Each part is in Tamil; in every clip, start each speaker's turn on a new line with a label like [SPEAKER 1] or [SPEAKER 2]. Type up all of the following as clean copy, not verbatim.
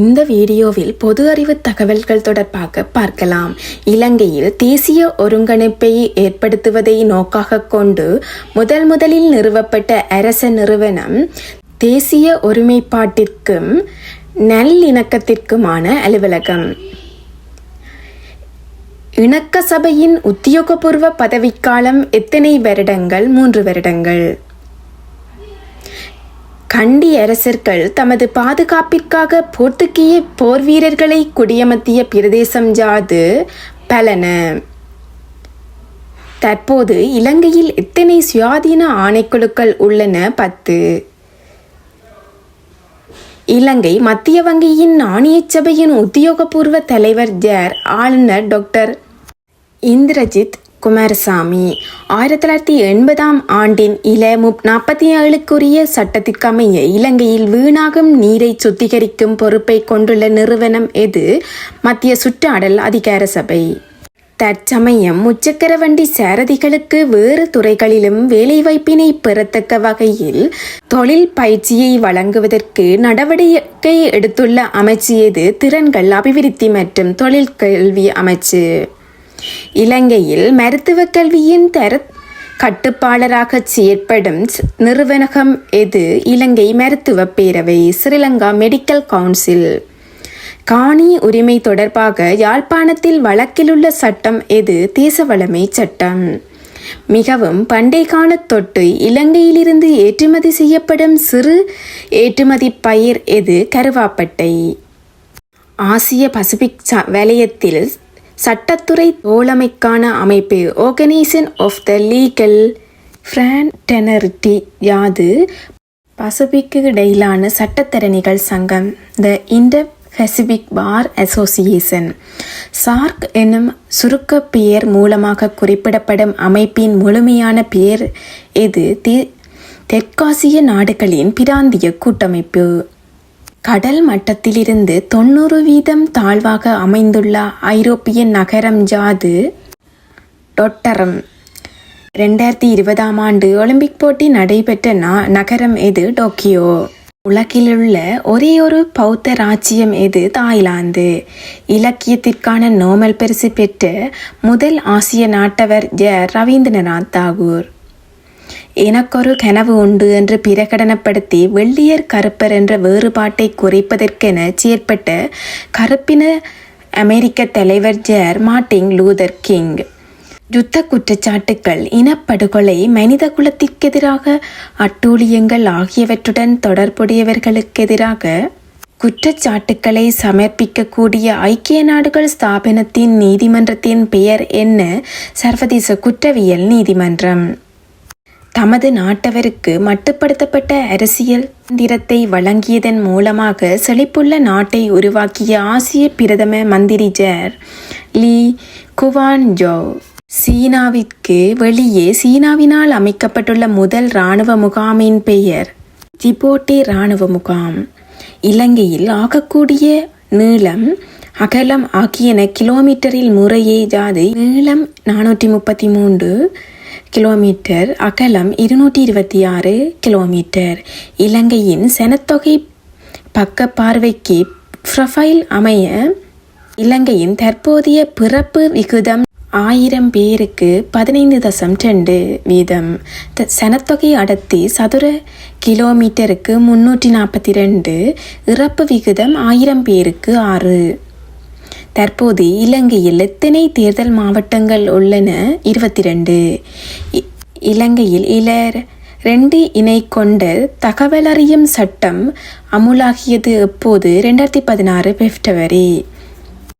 [SPEAKER 1] இந்த வீடியோவில் பொது அறிவு தகவல்கள் தொடர்பாக பார்க்கலாம். இலங்கையில் தேசிய ஒருங்கிணைப்பை ஏற்படுத்துவதை நோக்காக கொண்டு முதலில் நிறுவப்பட்ட அரச நிறுவனம் தேசிய ஒருமைப்பாட்டிற்கும் நல்லிணக்கத்திற்குமான அலுவலகம். இணக்க சபையின் உத்தியோகபூர்வ பதவிக்காலம் எத்தனை வருடங்கள்? 3 வருடங்கள். கண்டி அரசர்கள் தமது பாதுகாப்பிற்காக போர்த்துகீய போர் வீரர்களை குடியமர்த்திய பிரதேசம் யாது? பலன. தற்போது இலங்கையில் எத்தனை சுயாதீன ஆணைக்குழுக்கள் உள்ளன? 10. இலங்கை மத்திய வங்கியின் நாணய சபையின் உத்தியோகபூர்வ தலைவர் யார்? ஆளுநர் டாக்டர் இந்திரஜித் குமாரசாமி. 1980ஆம் ஆண்டின் இல 47க்குரிய சட்டத்திற்கமைய இலங்கையில் வீணாகும் நீரை சுத்திகரிக்கும் பொறுப்பை கொண்டுள்ள நிறுவனம் எது? மத்திய சுற்றாடல் அதிகார சபை. தற்சமயம் முச்சக்கர வண்டி சாரதிகளுக்கு வேறு துறைகளிலும் வேலைவாய்ப்பினை பெறத்தக்க வகையில் தொழில் பயிற்சியை வழங்குவதற்கு நடவடிக்கை எடுத்துள்ள அமைச்சு எது? திறன்கள் அபிவிருத்தி மற்றும் தொழில் கல்வி அமைச்சு. இலங்கையில் மருத்துவ கல்வியின் தர கட்டுப்பாளராக செயற்படும் நிறுவனம் எது? இலங்கை மருத்துவ பேரவை. Sri Lanka medical council. காணி உரிமை தொடர்பாக யாழ்ப்பாணத்தில் வழக்கிலுள்ள சட்டம் எது? தேசவளமை சட்டம். மிகவும் பண்டை கால தொட்டு இலங்கையிலிருந்து ஏற்றுமதி செய்யப்படும் சிறு ஏற்றுமதி பயிர் எது? கருவாப்பட்டை. ஆசிய பசிபிக் வலயத்தில் சட்டத்துறை தோழமைக்கான அமைப்பு organisation of the legal fraternity யாது? பசிபிக்கு இடையிலான சட்டத்தரணிகள் சங்கம். The Indo Pacific bar association. SAARC என்னும் சுருக்க பெயர் மூலமாக குறிப்பிடப்படும் அமைப்பின் முழுமையான பெயர் எது? தெற்காசிய நாடுகளின் பிராந்திய கூட்டமைப்பு. கடல் மட்டத்திலிருந்து 90% தாழ்வாக அமைந்துள்ள ஐரோப்பிய நகரம் யாது? ரொட்டர்டம். 2020ஆம் ஆண்டு ஒலிம்பிக் போட்டி நடைபெற்ற நகரம் எது? டோக்கியோ. உலகிலுள்ள ஒரே ஒரு பௌத்த ராஜ்யம் எது? தாய்லாந்து. இலக்கியத்திற்கான நோபல் பரிசு பெற்ற முதல் ஆசிய நாட்டவர் யார்? ரவீந்திரநாத் தாகூர். எனக்கொரு கனவு உண்டு என்று பிரகடனப்படுத்தி வெள்ளியர் கருப்பர் என்ற வேறுபாட்டை குறைப்பதற்கென செயற்பட்ட கருப்பின அமெரிக்க தலைவர் யார்? Martin Luther king. யுத்த குற்றச்சாட்டுக்கள், இனப்படுகொலை, மனித குலத்திற்கெதிராக அட்டூழியங்கள் ஆகியவற்றுடன் தொடர்புடையவர்களுக்கெதிராக குற்றச்சாட்டுக்களை சமர்ப்பிக்கக்கூடிய ஐக்கிய நாடுகள் ஸ்தாபனத்தின் நீதிமன்றத்தின் பெயர் என்ன? சர்வதேச குற்றவியல் நீதிமன்றம். தமது நாட்டவருக்கு மட்டுப்படுத்தப்பட்ட அரசியல் சுதந்திரத்தை வழங்கியதன் மூலமாக செழிப்புள்ள நாட்டை உருவாக்கிய ஆசிய பிரதம மந்திரி யார்? Lee Kuan Yew. சீனாவிற்கு வெளியே சீனாவினால் அமைக்கப்பட்டுள்ள முதல் இராணுவ முகாமின் பெயர் ஜிபோட்டி இராணுவ முகாம். இலங்கையில் ஆகக்கூடிய நீளம் அகலம் ஆகியன கிலோமீட்டரில் முறையே யாது? நீளம் 433 கிலோமீட்டர், அகலம் 226 கிலோமீட்டர். இலங்கையின் சனத்தொகை பக்க பார்வைக்கு ப்ரொஃபைல் அமைய இலங்கையின் தற்போதைய பிறப்பு விகிதம் 1000 பேருக்கு 15.2 வீதம். சனத்தொகை அடர்த்தி சதுர கிலோமீட்டருக்கு 342. இறப்பு விகிதம் 1000 பேருக்கு 6. தற்போது இலங்கையில் எத்தனை தேர்தல் மாவட்டங்கள் உள்ளன? 22. இலங்கையில் 2 இணை கொண்ட தகவலறியும் சட்டம் அமுலாகியது எப்போது? 2016 பிப்ரவரி.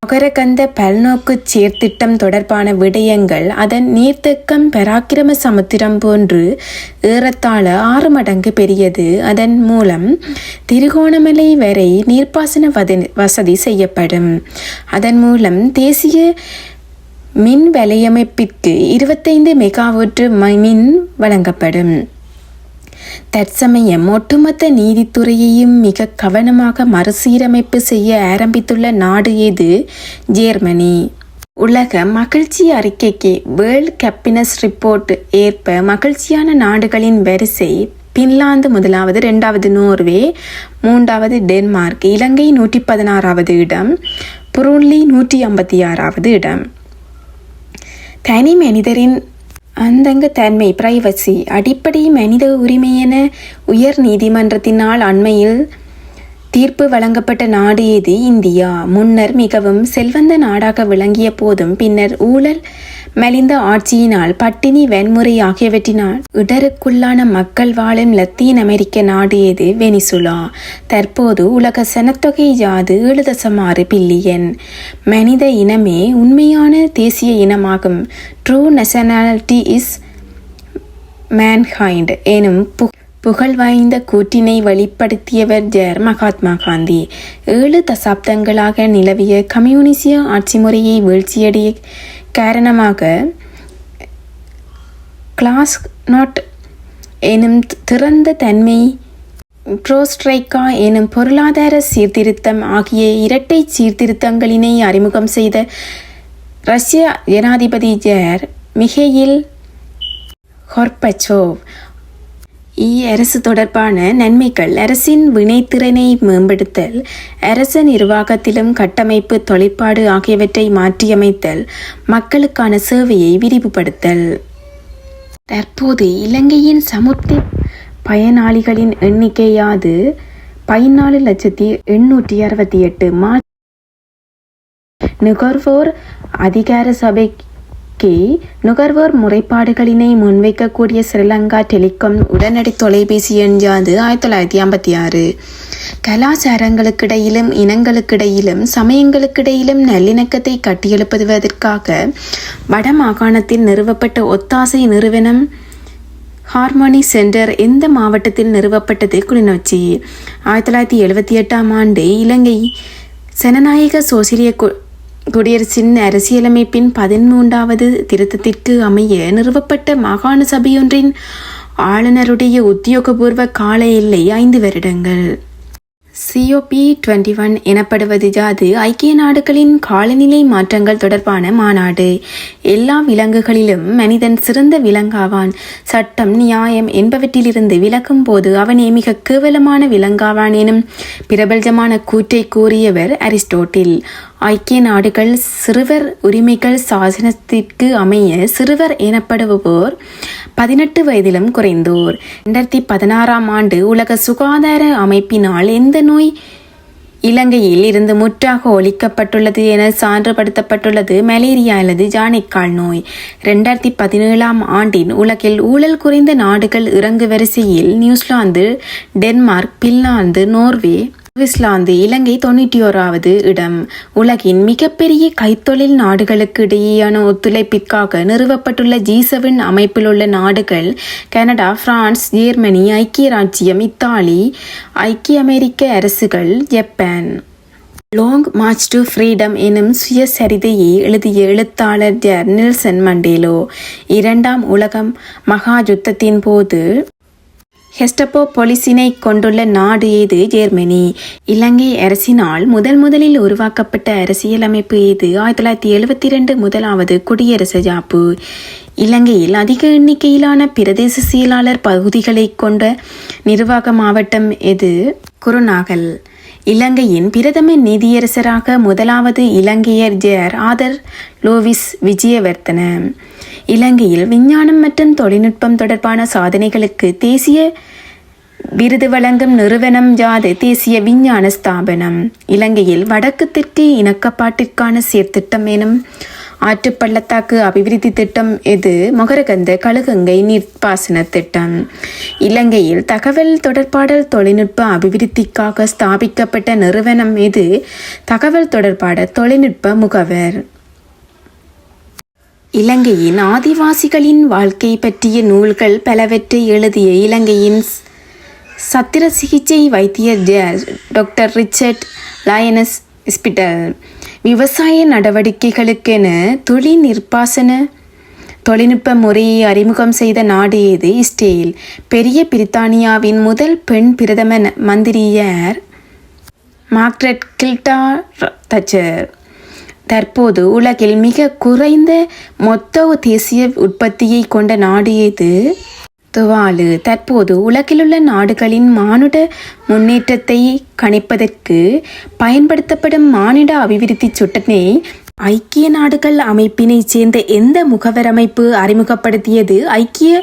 [SPEAKER 1] மகரகந்த பல்நோக்கு செயற்திட்டம் தொடர்பான விடயங்கள் அதன் நீர்த்தேக்கம் பராக்கிரம சமுத்திரம் போன்று ஏறத்தாழ 6 மடங்கு பெரியது. அதன் மூலம் திருகோணமலை வரை நீர்ப்பாசன வசதி செய்யப்படும். அதன் மூலம் தேசிய மின் வலையமைப்பிற்கு 25 மெகாவாட் மின் வழங்கப்படும். தற்சமயம் ஒட்டுமொத்த நீதித்துறையையும் மிக கவனமாக மறுசீரமைப்பு செய்ய ஆரம்பித்துள்ள நாடு எது? ஜெர்மனி. உலக மகிழ்ச்சி அறிக்கைக்கு வேர்ல்ட் ஹாப்பினஸ் ரிப்போர்ட் ஏற்ப மகிழ்ச்சியான நாடுகளின் வரிசை பின்லாந்து முதலாவது, 2வது நோர்வே, 3வது டென்மார்க். இலங்கை 116வது இடம், புருண்டி 156வது இடம். தனி மனிதரின் அந்தங்க தன்மை பிரைவசி அடிப்படை மனித உரிமை என உயர் நீதிமன்றத்தினால் அண்மையில் தீர்ப்பு வழங்கப்பட்ட நாடு எது? இந்தியா. முன்னர் மிகவும் செல்வந்த நாடாக விளங்கிய போதும் பின்னர் ஊழல் மலிந்த ஆட்சியினால் பட்டினி, வன்முறை ஆகியவற்றினால் இடருக்குள்ளான மக்கள் வாழும் லத்தீன் அமெரிக்க நாடு எது? வெனிசுலா. தற்போது உலக சனத்தொகை யாது? 7.6 பில்லியன். மனித இனமே உண்மையான தேசிய இனமாகும். ட்ரூ நேஷனாலிட்டி இஸ் மேன்கைண்ட் எனும் புகழ் வாய்ந்த கூற்றினை வெளிப்படுத்தியவர் ஜர் மகாத்மா காந்தி. 7 தசாப்தங்களாக நிலவிய கம்யூனிசிய ஆட்சி முறையை வீழ்ச்சியடைய காரணமாக கிளாஸ் நாட் எனும் திறந்த தன்மை, ப்ரோஸ்ட்ரைக்கா எனும் பொருளாதார சீர்திருத்தம் ஆகிய இரட்டை சீர்திருத்தங்களினை அறிமுகம் செய்த ரஷ்ய ஜனாதிபதி ஜர் மிகையில் கொர்பச்சோவ். அரசு தொடர்பான நன்மைகள்: அரசின் வினைத்திறனை மேம்படுத்தல், அரச நிர்வாகத்திலும் கட்டமைப்பு, தொழிற்பாடு ஆகியவற்றை மாற்றியமைத்தல், மக்களுக்கான சேவையை விரிவுபடுத்தல். தற்போது இலங்கையின் சமுர்த்தி பயனாளிகளின் எண்ணிக்கையாது 14,868. நுகர்வோர் அதிகார சபைக்கு நுகர்வோர் முறைப்பாடுகளினை முன்வைக்கக்கூடிய ஸ்ரீலங்கா டெலிகாம் உடனடி தொலைபேசி எண் யாது? 1956. கலாச்சாரங்களுக்கிடையிலும், இனங்களுக்கிடையிலும், சமயங்களுக்கிடையிலும் நல்லிணக்கத்தை கட்டியெழுப்புவதற்காக வடமாகாணத்தில் நிறுவப்பட்ட ஒத்தாசை நிறுவனம் ஹார்மோனி சென்டர் எந்த மாவட்டத்தில் நிறுவப்பட்டது? கிளிநொச்சி. 1978 இலங்கை ஜனநாயக சோசியலிய குடியரசின் அரசியலமைப்பின் 13வது திருத்தத்திற்கு அமைய நிறுவப்பட்ட மாகாண சபையொன்றின் ஆளுநருடைய உத்தியோகபூர்வ கால எல்லை 5 வருடங்கள். COP21 எனப்படுவது யாது? ஐக்கிய நாடுகளின் காலநிலை மாற்றங்கள் தொடர்பான மாநாடு. எல்லா விலங்குகளிலும் மனிதன் சிறந்த விலங்காவான். சட்டம், நியாயம் என்பவற்றிலிருந்து விலக்கும் போது அவனே மிக கேவலமான விலங்காவான் எனும் பிரபலமான கூற்றை கூறியவர் அரிஸ்டோட்டில். ஐக்கிய நாடுகள் சிறுவர் உரிமைகள் சாசனத்திற்கு அமைய சிறுவர் எனப்படுவோர் 18 வயதிலும் குறைந்தோர். 2016 உலக சுகாதார அமைப்பினால் எந்த நோய் இலங்கையில் இருந்து முற்றாக ஒழிக்கப்பட்டுள்ளது என சான்றுபடுத்தப்பட்டுள்ளது? மலேரியா அல்லது ஜானைக்கால் நோய். 2017 உலகில் ஊழல் குறைந்த நாடுகள் இறங்கு வரிசையில் New Zealand, Denmark, Finland, Norway, Switzerland. Ilangai 91வது இடம். உலகின் மிகப்பெரிய கைத்தொழில் நாடுகளுக்கு இடையேயான ஒத்துழைப்பிற்காக நிறுவப்பட்டுள்ள G7 அமைப்பிலுள்ள நாடுகள் கனடா, பிரான்ஸ், ஜெர்மனி, ஐக்கிய ராச்சியம், இத்தாலி, ஐக்கிய அமெரிக்க அரசுகள், Japan. Long March to freedom எனும் சுயசரிதையை எழுதிய எழுத்தாளர் ஜர் நெல்சன் மண்டேலோ. 2ஆம் உலக மகா யுத்தத்தின் போது ஹெஸ்டபோ போலீசினை கொண்டுள்ள நாடு எது? ஜெர்மனி. இலங்கை அரசினால் முதலில் உருவாக்கப்பட்ட அரசியலமைப்பு எது? 1972 முதலாவது குடியரசு ஜாப்பு. இலங்கையில் அதிக எண்ணிக்கையிலான பிரதேச செயலாளர் பகுதிகளை கொண்ட நிர்வாக மாவட்டம் எது? குருநாகல். இலங்கையின் பிரதம நீதியரசராக முதலாவது இலங்கையர் ஜர் ஆதர் லோவிஸ் விஜயவர்த்தன. இலங்கையில் விஞ்ஞானம் மற்றும் தொழில்நுட்பம் தொடர்பான சாதனைகளுக்கு தேசிய விருது வழங்கும் நிறுவனம் யாது? தேசிய விஞ்ஞான ஸ்தாபனம். இலங்கையில் வடக்கு தெற்கு இணக்கப்பாட்டிற்கான சீர்திட்டம் எனும் ஆற்றுப்பள்ளத்தாக்கு அபிவிருத்தி திட்டம் எது? மொகரகந்த கழுகங்கை நீர்ப்பாசன திட்டம். இலங்கையில் தகவல் தொடர்பாடல் தொழில்நுட்ப அபிவிருத்திக்காக ஸ்தாபிக்கப்பட்ட நிறுவனம் எது? தகவல் தொடர்பாடல் தொழில்நுட்ப முகவர். இலங்கையின் ஆதிவாசிகளின் வாழ்க்கை பற்றிய நூல்கள் பலவற்றை எழுதிய இலங்கையின் சத்திர சிகிச்சை வைத்தியர் டாக்டர் ரிச்சர்ட் லயனஸ் ஹாஸ்பிட்டல். விவசாய நடவடிக்கைகளுக்கென துளி நீர்ப்பாசன தொழில்நுட்ப முறையை அறிமுகம் செய்த நாடு எது? இஸ்ரேல். பெரிய பிரித்தானியாவின் முதல் பெண் பிரதம மந்திரி யார்? மார்க்ரெட் கில்டார் தச்சர். தற்போது உலகில் மிக குறைந்த மொத்த தேசிய உற்பத்தியை கொண்ட நாடு எது? துவாலு தற்போது உலகிலுள்ள நாடுகளின் மானுட முன்னேற்றத்தை கணிப்பதற்கு பயன்படுத்தப்படும் மானிட அபிவிருத்தி சுட்டனை ஐக்கிய நாடுகள் அமைப்பினைச் சேர்ந்த எந்த முகவரமைப்பு அறிமுகப்படுத்தியது? ஐக்கிய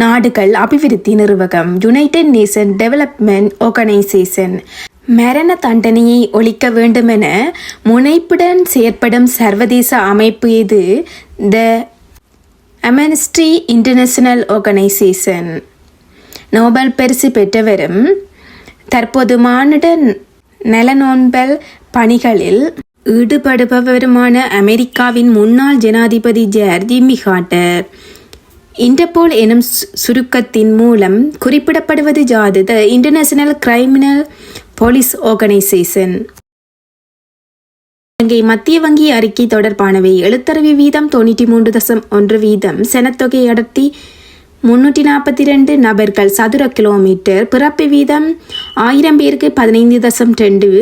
[SPEAKER 1] நாடுகள் அபிவிருத்தி நிறுவகம், யுனைடெட் நேஷன் டெவலப்மெண்ட் ஆர்கனைசேஷன். மரண தண்டனையை ஒழிக்க வேண்டுமென முனைப்புடன் செயற்படும் சர்வதேச அமைப்பு இது த அம்னஸ்டி இன்டர்நேஷனல் ஆர்கனைசேஷன். நோபல் பரிசு பெற்றவரும் தற்போது மானிட நலனோன்பல் பணிகளில் ஈடுபடுபவருமான அமெரிக்காவின் முன்னாள் ஜனாதிபதி ஜிம்மி கார்ட்டர். இன்டர்போல் எனும் சுருக்கத்தின் மூலம் குறிப்பிடப்படுவது ஜாது? The International Criminal Police Organisation. Ilangai மத்திய வங்கி அறிக்கை தொடர்பானவை. எழுத்தறிவு வீதம் 93.1%, சனத்தொகை அடர்த்தி 342 நபர்கள் சதுர கிலோமீட்டர், பிறப்பு வீதம் 1000 பேருக்கு 15.2,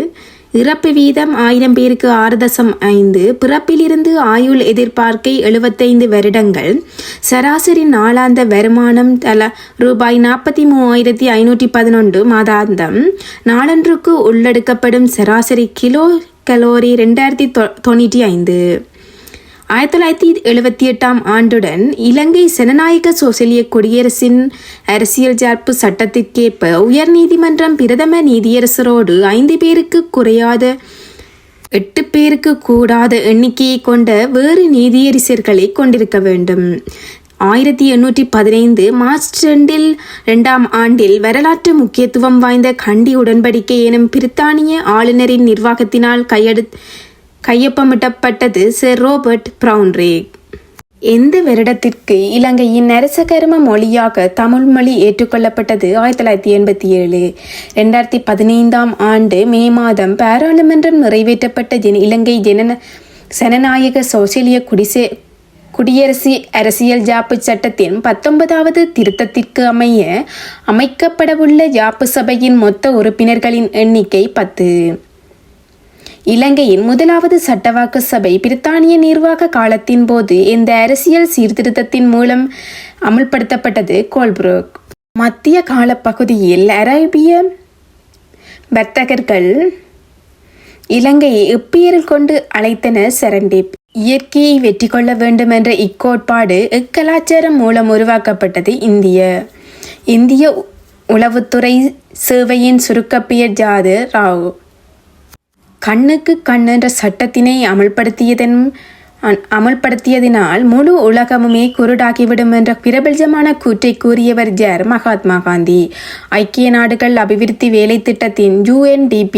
[SPEAKER 1] இறப்பு வீதம் 1000 பேருக்கு 6.5, பிறப்பிலிருந்து ஆயுள் எதிர்பார்க்கை 75 வருடங்கள், சராசரி நாளாந்த வருமானம் ரூபாய் 43,511 மாதாந்தம், நாளொன்றுக்கு உள்ளெடுக்கப்படும் சராசரி கிலோ கலோரி 2095. 1978 ஆண்டுடன் இலங்கை ஜனநாயக சோசலிய குடியரசின் அரசியல் ஜாப்பு சட்டத்திற்கேற்ப உயர்நீதிமன்றம் பிரதம நீதியரசரோடு 5 பேருக்கு குறையாத 8 பேருக்கு கூடாத எண்ணிக்கையை கொண்ட வேறு நீதியரசர்களை கொண்டிருக்க வேண்டும். 1815 மார்ச் 2 ஆண்டில் வரலாற்று முக்கியத்துவம் வாய்ந்த கண்டி உடன்படிக்கை எனும் பிரித்தானிய ஆளுநரின் நிர்வாகத்தினால் கையொப்பமிடப்பட்டது. Sir Robert பிரவுன்ரேக். எந்த வருடத்திற்கு இலங்கையின் அரசகர்ம மொழியாக தமிழ் மொழி ஏற்றுக்கொள்ளப்பட்டது? 1987. 2015 ஆண்டு மே மாதம் பாராளுமன்றம் நிறைவேற்றப்பட்ட இலங்கை ஜனநாயக சோசலிய குடியரசு அரசியல் ஜாப்பு சட்டத்தின் 19வது திருத்தத்திற்கு அமைக்கப்படவுள்ள ஜாப்பு சபையின் மொத்த உறுப்பினர்களின் எண்ணிக்கை 10. இலங்கையின் முதலாவது சட்டவாக்க சபை பிரித்தானிய நிர்வாக காலத்தின் போது இந்த அரசியல் சீர்திருத்தத்தின் மூலம் அமுல்படுத்தப்பட்டது. கோல்புரூக். மத்திய காலப்பகுதியில் அரேபிய வர்த்தகர்கள் இலங்கையை எப்பெயரில் கொண்டு அழைத்தனர்? சரண்டிப். இயற்கையை வெற்றி கொள்ள வேண்டும் என்ற இக்கோட்பாடு கலாச்சாரம் மூலம் உருவாக்கப்பட்டது. இந்திய உளவுத்துறை சேவையின் சுருக்கப்பெயர் ஜாது? ராவ். கண்ணுக்கு கண் என்ற சட்டத்தினை அமல்படுத்தியதினால் முழு உலகமுமே குருடாகிவிடும் என்ற பிரபலமான கூற்றை கூறியவர் ஜார்? மகாத்மா காந்தி. ஐக்கிய நாடுகள் அபிவிருத்தி வேலை திட்டத்தின் UNDP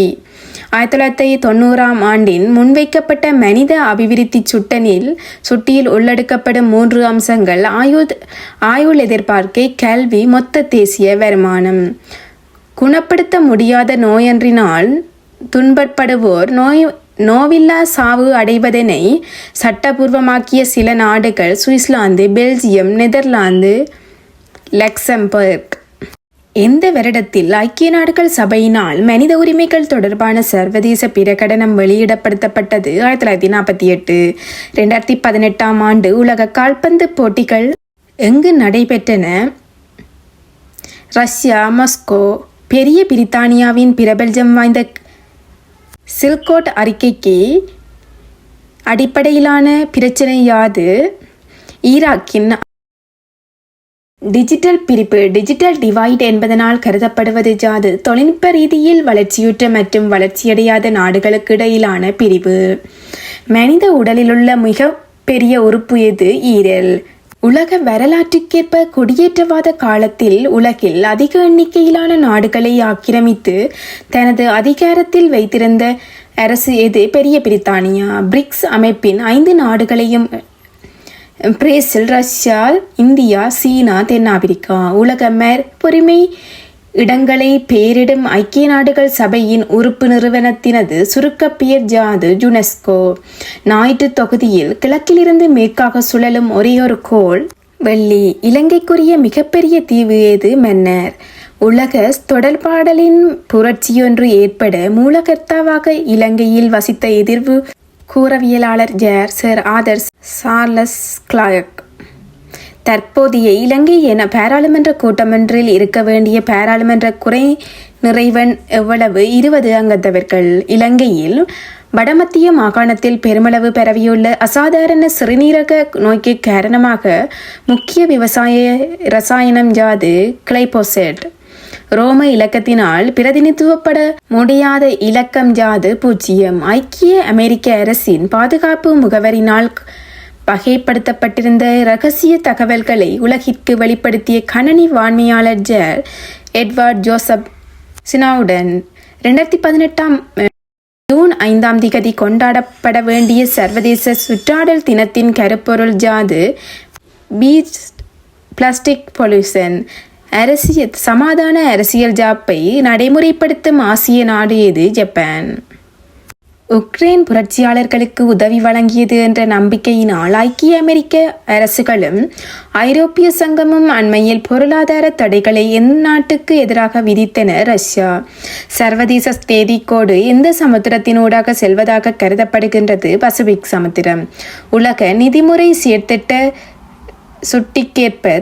[SPEAKER 1] 1990 ஆண்டின் முன்வைக்கப்பட்ட மனித அபிவிருத்தி சுட்டியில் உள்ளடக்கப்படும் 3 அம்சங்கள்: ஆயுள் எதிர்பார்க்கை, கல்வி, மொத்த தேசிய வருமானம். குணப்படுத்த முடியாத நோயொன்றினால் துன்பப்படுவோர் நோவில்லா சாவு அடைவதனை சட்டபூர்வமாக்கிய சில நாடுகள் சுவிட்சர்லாந்து, பெல்ஜியம், நெதர்லாந்து, லக்சம்பர்க். எந்த வருடத்தில் ஐக்கிய நாடுகள் சபையினால் மனித உரிமைகள் தொடர்பான சர்வதேச பிரகடனம் வெளியிடப்படுத்தப்பட்டது? 1948. 2018 ஆண்டு உலக கால்பந்து போட்டிகள் எங்கு நடைபெற்றன? Russia, Moscow. பெரிய பிரித்தானியாவின் பிரபல்யம் வாய்ந்த சில்கோட் அறிக்கைக்கு அடிப்படையிலான பிரச்சனை யாது? ஈராக்கின் டிஜிட்டல் பிரிப்பு, டிஜிட்டல் டிவைட் என்பதனால் கருதப்படுவது ஜாது? தொழில்நுட்ப ரீதியில் வளர்ச்சியுற்ற மற்றும் வளர்ச்சியடையாத நாடுகளுக்கு இடையிலான பிரிவு. மனித உடலிலுள்ள மிக பெரிய உறுப்பு எது? ஈரல். உலக வரலாற்றுக்கேற்ப குடியேற்றவாத காலத்தில் உலகில் அதிக எண்ணிக்கையிலான நாடுகளை ஆக்கிரமித்து தனது அதிகாரத்தில் வைத்திருந்த அரசு எது? பெரிய பிரித்தானியா. பிரிக்ஸ் அமைப்பின் 5 நாடுகளையும் பிரேசில், ரஷ்யா, இந்தியா, சீனா, தென்னாப்பிரிக்கா. உலக மேற்புரிமை இடங்களை பெயரிடும் ஐக்கிய நாடுகள் சபையின் உறுப்பு நிறுவனத்தினது சுருக்கப்பெயர் ஜாது? யுனெஸ்கோ. ஞாயிற்று தொகுதியில் கிழக்கிலிருந்து மேற்காக சுழலும் ஒரேயொரு கோள் வெள்ளி. இலங்கைக்குரிய மிகப்பெரிய தீவு ஏது? மன்னர். உலக தொடர்பாடலின் புரட்சியொன்று ஏற்பட மூலகர்த்தாவாக இலங்கையில் வசித்த எதிர்வு கூறவியலாளர் ஜார்? Sir Arthur Charles Clarke. தற்போதைய இலங்கை என பாராளுமன்ற கூட்டமொன்றில் இருக்க வேண்டிய பாராளுமன்ற குறை நிறைவன் எவ்வளவு 20 அங்கத்தவர்கள். இலங்கையில் வடமத்திய மாகாணத்தில் பெருமளவு பரவியுள்ள அசாதாரண சிறுநீரக நோய்க்கு காரணமாக முக்கிய விவசாய ரசாயனம் யாது? கிளைபோசேட். ரோம இலக்கத்தினால் பிரதிநிதித்துவப்பட முடியாத இலக்கம் யாது? 0. ஐக்கிய அமெரிக்க அரசின் பாதுகாப்பு முகவரினால் வகைப்படுத்தப்பட்டிருந்த இரகசிய தகவல்களை உலகிற்கு வெளிப்படுத்திய கணனி வான்மையாளர் எட்வர்ட் ஜோசப் ஸ்னோடன் 2018 ஜூன் 5 கொண்டாடப்பட வேண்டிய சர்வதேச சுற்றாடல் தினத்தின் கருப்பொருள் யாது? Beach plastic pollution. சமாதான அரசியல் ஜாப்பை நடைமுறைப்படுத்தும் ஆசிய நாடு எது? ஜப்பான். உக்ரைன் புரட்சியாளர்களுக்கு உதவி வழங்கியது என்ற நம்பிக்கையினால் ஐக்கிய அமெரிக்க அரசுகளும் ஐரோப்பிய சங்கமும் அண்மையில் பொருளாதார தடைகளை எந்நாட்டுக்கு எதிராக விதித்தன. ரஷ்யா. சர்வதேச தேதிக்கோடு எந்த சமுத்திரத்தினூடாக செல்வதாக கருதப்படுகின்றது? பசிபிக் சமுத்திரம். உலக நிதிமுறை சீர்திட்ட சுட்டிக்கேற்ப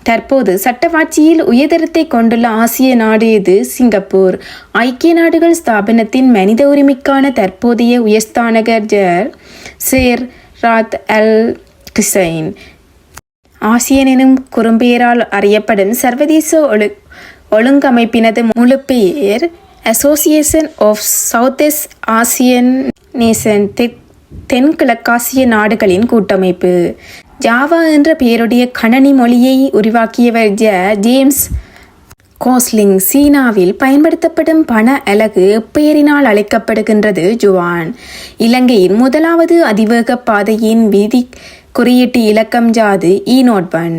[SPEAKER 1] தற்போது சட்டவாட்சியில் உயர்தரத்தை கொண்டுள்ள ஆசிய நாடு எது? சிங்கப்பூர். ஐக்கிய நாடுகள் ஸ்தாபனத்தின் மனித உரிமைக்கான தற்போதைய உயர்ஸ்தானகர் சேர் ராத் அல் ஹுசைன். ஆசியன் எனும் குறும்பெயரால் அறியப்படும் சர்வதேச ஒழுங்கமைப்பினது முழு பெயர் அசோசியேஷன் ஆஃப் சவுத்வெஸ்ட் ஆசியன் நேஷன், தென்கிழக்காசிய நாடுகளின் கூட்டமைப்பு. ஜாவா என்ற பெயருடைய கணனி மொழியை உருவாக்கியவர் ஜேம்ஸ் கோஸ்லிங். சீனாவில் பயன்படுத்தப்படும் பண அலகு எப்பெயரினால் அழைக்கப்படுகின்றது? ஜுவான். இலங்கையின் முதலாவது அதிவேக பாதையின் வீதி குறியீட்டு இலக்கம் யாது? E01.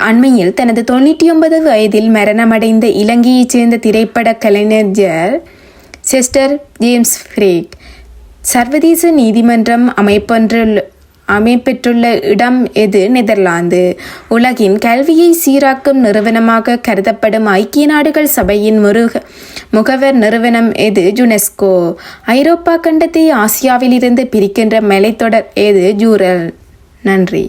[SPEAKER 1] அண்மையில் தனது 99 வயதில் மரணமடைந்த இலங்கையைச் சேர்ந்த திரைப்பட கலைஞர் செஸ்டர் ஜேம்ஸ் ஃப்ரேக் சர்வதேச நீதிமன்றம் அமைப்பெற்றுள்ள இடம் எது? நெதர்லாந்து. உலகின் கல்வியை சீராக்கும் நிறுவனமாக கருதப்படும் ஐக்கிய நாடுகள் சபையின் முகவர் நிறுவனம் எது? யுனெஸ்கோ. ஐரோப்பா கண்டத்தை ஆசியாவில் இருந்து பிரிக்கின்ற மலைத்தொடர் எது? ஜூரல். நன்றி.